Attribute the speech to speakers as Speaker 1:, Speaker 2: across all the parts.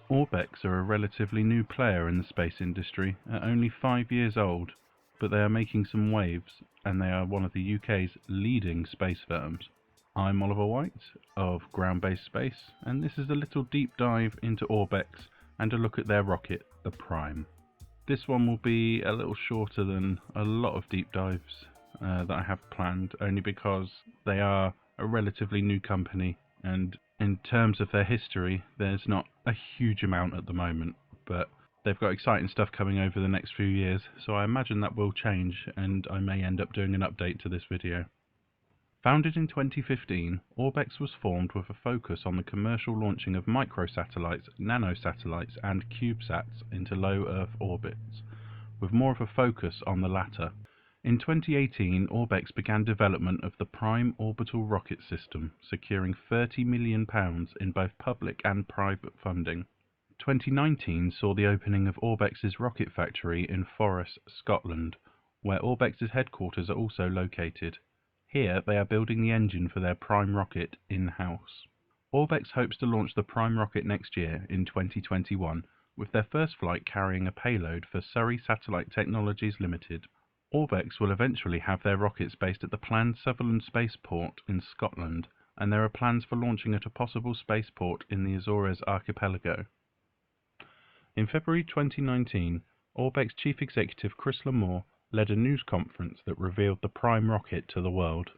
Speaker 1: Orbex are a relatively new player in the space industry, at only 5 years old, but they are making some waves, and they are one of the UK's leading space firms. I'm Oliver White of Ground-Based Space, and this is a little deep dive into Orbex and a look at their rocket, the Prime. This one will be a little shorter than a lot of deep dives that I have planned, only because they are a relatively new company, and in terms of their history, there's not a huge amount at the moment, but they've got exciting stuff coming over the next few years, so I imagine that will change, and I may end up doing an update to this video. Founded in 2015, Orbex was formed with a focus on the commercial launching of microsatellites, nanosatellites and CubeSats into low Earth orbits, with more of a focus on the latter. In 2018, Orbex began development of the Prime orbital rocket system, securing £30 million in both public and private funding. 2019 saw the opening of Orbex's rocket factory in Forres, Scotland, where Orbex's headquarters are also located. Here they are building the engine for their Prime rocket in-house. Orbex hopes to launch the Prime rocket next year in 2021, with their first flight carrying a payload for Surrey Satellite Technologies Limited. Orbex will eventually have their rockets based at the planned Sutherland Spaceport in Scotland, and there are plans for launching at a possible spaceport in the Azores archipelago. In February 2019, Orbex Chief Executive Chris Lamore led a news conference that revealed the Prime rocket to the world.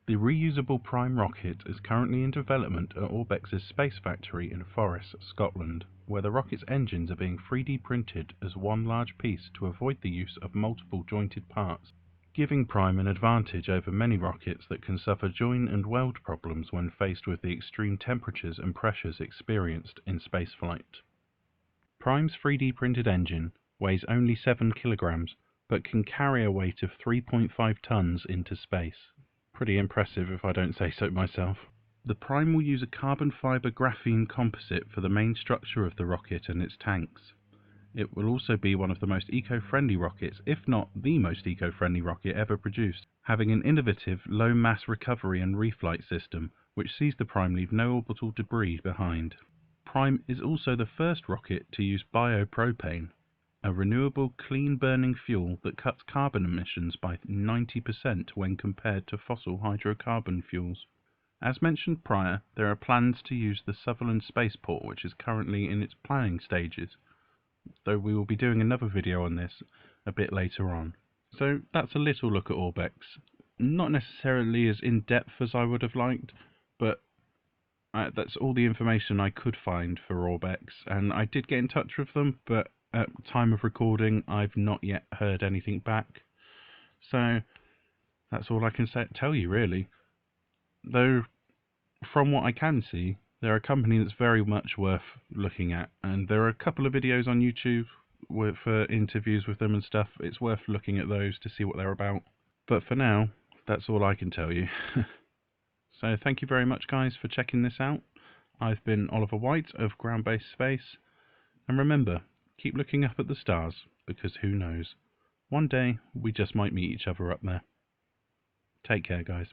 Speaker 1: The reusable Prime rocket is currently in development at Orbex's space factory in Forres, Scotland, where the rocket's engines are being 3D printed as one large piece to avoid the use of multiple jointed parts, giving Prime an advantage over many rockets that can suffer join and weld problems when faced with the extreme temperatures and pressures experienced in spaceflight. Prime's 3D printed engine weighs only 7 kilograms, but can carry a weight of 3.5 tons into space. Pretty impressive if I don't say so myself. The Prime will use a carbon fiber graphene composite for the main structure of the rocket and its tanks. It will also be one of the most eco-friendly rockets, if not the most eco-friendly rocket ever produced, having an innovative low mass recovery and reflight system which sees the Prime leave no orbital debris behind. Prime is also the first rocket to use biopropane, a renewable, clean-burning fuel that cuts carbon emissions by 90% when compared to fossil hydrocarbon fuels. As mentioned prior, there are plans to use the Sutherland Spaceport, which is currently in its planning stages, though we will be doing another video on this a bit later on. So that's a little look at Orbex. Not necessarily as in-depth as I would have liked, but that's all the information I could find for Orbex, and I did get in touch with them, but at time of recording I've not yet heard anything back. So that's all I can tell you really. Though from what I can see, they're a company that's very much worth looking at, and there are a couple of videos on YouTube for interviews with them and stuff. It's worth looking at those to see what they're about. But for now, that's all I can tell you. So thank you very much guys for checking this out. I've been Oliver White of Ground-Based Space, and remember, keep looking up at the stars, because who knows, one day we just might meet each other up there. Take care guys.